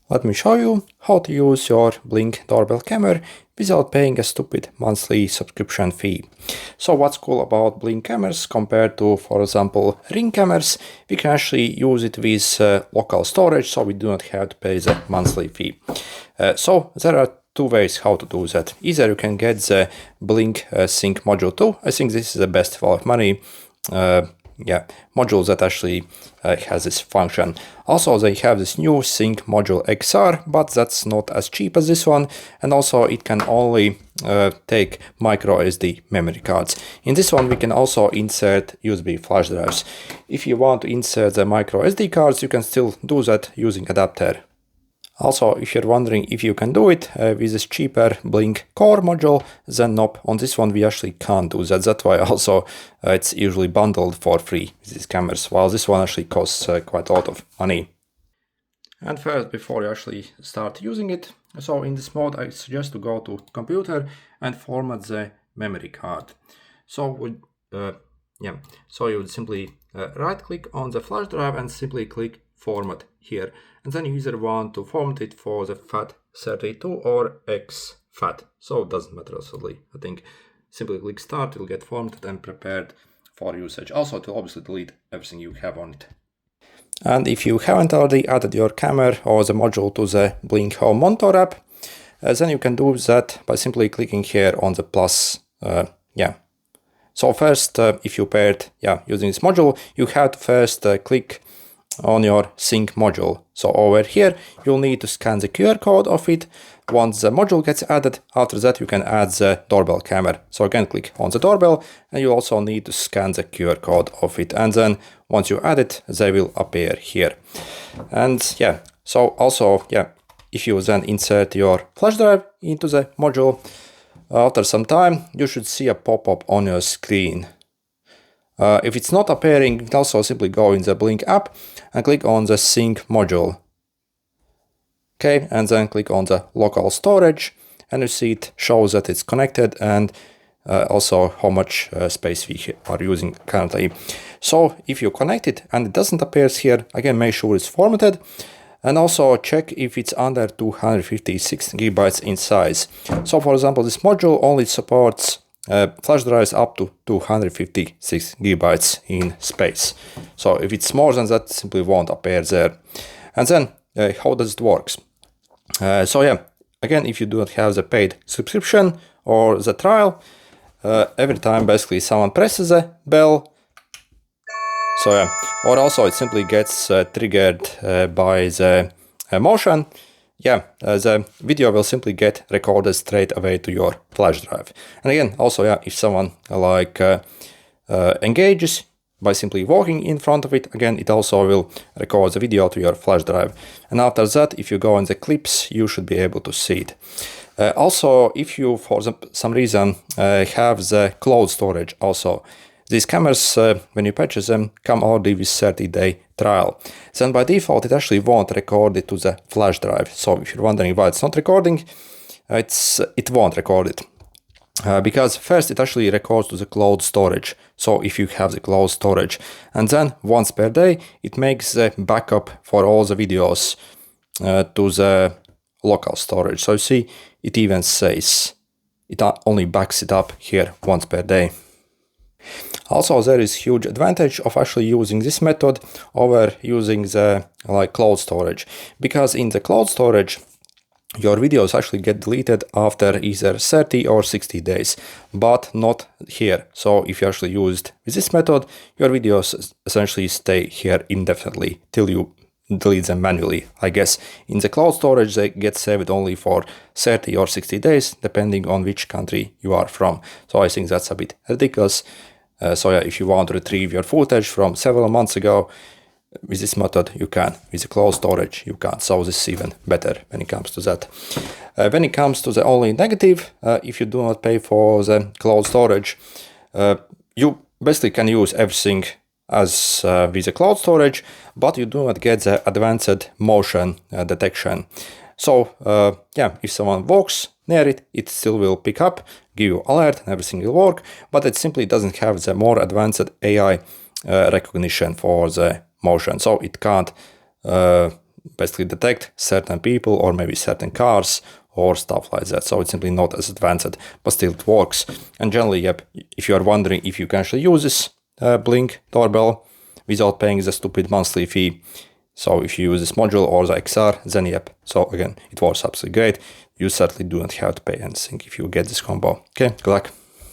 Let me show you how to use your Blink doorbell camera without paying a stupid monthly subscription fee. So what's cool about Blink cameras compared to, for example, Ring cameras, we can actually use it with local storage, so we do not have to pay the monthly fee. So there are two ways how to do that. Either you can get the Blink Sync module 2. I think this is the best value of money module that actually has this function. Also, they have this new Sync module XR, but that's not as cheap as this one, and also it can only take micro SD memory cards. In this one we can also insert USB flash drives. If you want to insert the micro SD cards, you can still do that using adapter. Also, if you're wondering if you can do it with this cheaper Blink Core module, then nope, on this one we actually can't do that. That's why also it's usually bundled for free with these cameras, while this one actually costs quite a lot of money. And first, before you actually start using it, so in this mode I suggest to go to computer and format the memory card. So you would simply right click on the flash drive and simply click format here, and then you either want to format it for the FAT32 or exFAT, so it doesn't matter absolutely. I think simply click start, it'll get formatted and prepared for usage. Also, to obviously delete everything you have on it. And if you haven't already added your camera or the module to the Blink Home Monitor app, then you can do that by simply clicking here on the plus. So first, if you paired using this module, you have to first click on your Sync module. So over here, you'll need to scan the QR code of it. Once the module gets added, after that you can add the doorbell camera. So again, click on the doorbell, and you also need to scan the QR code of it. And then once you add it, they will appear here. And so also, if you then insert your flash drive into the module, after some time, you should see a pop-up on your screen. If it's not appearing, you can also simply go in the Blink app and click on the Sync module. Okay, and then click on the local storage, and you see it shows that it's connected and also how much space we are using currently. So if you connect it and it doesn't appear here, again, make sure it's formatted, and also check if it's under 256 gigabytes in size. So for example, this module only supports flash drives up to 256 gigabytes in space. So if it's more than that, simply won't appear there. And then how does it work? Again, if you do not have the paid subscription or the trial, every time basically someone presses the bell, or also it simply gets triggered by the motion, the video will simply get recorded straight away to your flash drive. And again, also, if someone engages by simply walking in front of it, again, it also will record the video to your flash drive. And after that, if you go in the clips, you should be able to see it. Also, if you, for some reason, have the cloud storage also, these cameras, when you purchase them, come already with 30-day trial. Then by default, it actually won't record it to the flash drive. So if you're wondering why it's not recording, it won't record it. Because first it actually records to the cloud storage. So if you have the cloud storage, and then once per day, it makes the backup for all the videos to the local storage. So you see, it even says it only backs it up here once per day. Also, there is huge advantage of actually using this method over using the cloud storage, because in the cloud storage your videos actually get deleted after either 30 or 60 days, but not here. So if you actually used with this method, your videos essentially stay here indefinitely till you delete them manually. I guess in the cloud storage they get saved only for 30 or 60 days, depending on which country you are from. So I think that's a bit ridiculous. If you want to retrieve your footage from several months ago, with this method you can. With the cloud storage you can't. So this is even better when it comes to that. When it comes to the only negative, if you do not pay for the cloud storage, you basically can use everything as with the cloud storage, but you do not get the advanced motion detection. So if someone walks near it, it still will pick up, give you alert, and everything will work, but it simply doesn't have the more advanced AI recognition for the motion. So it can't basically detect certain people or maybe certain cars or stuff like that. So it's simply not as advanced, but still it works. And generally, yep, if you are wondering if you can actually use this Blink doorbell without paying the stupid monthly fee, so if you use this module or the XR, then yep. So again, it works absolutely great. You certainly do not have to pay anything if you get this combo. Okay, good luck.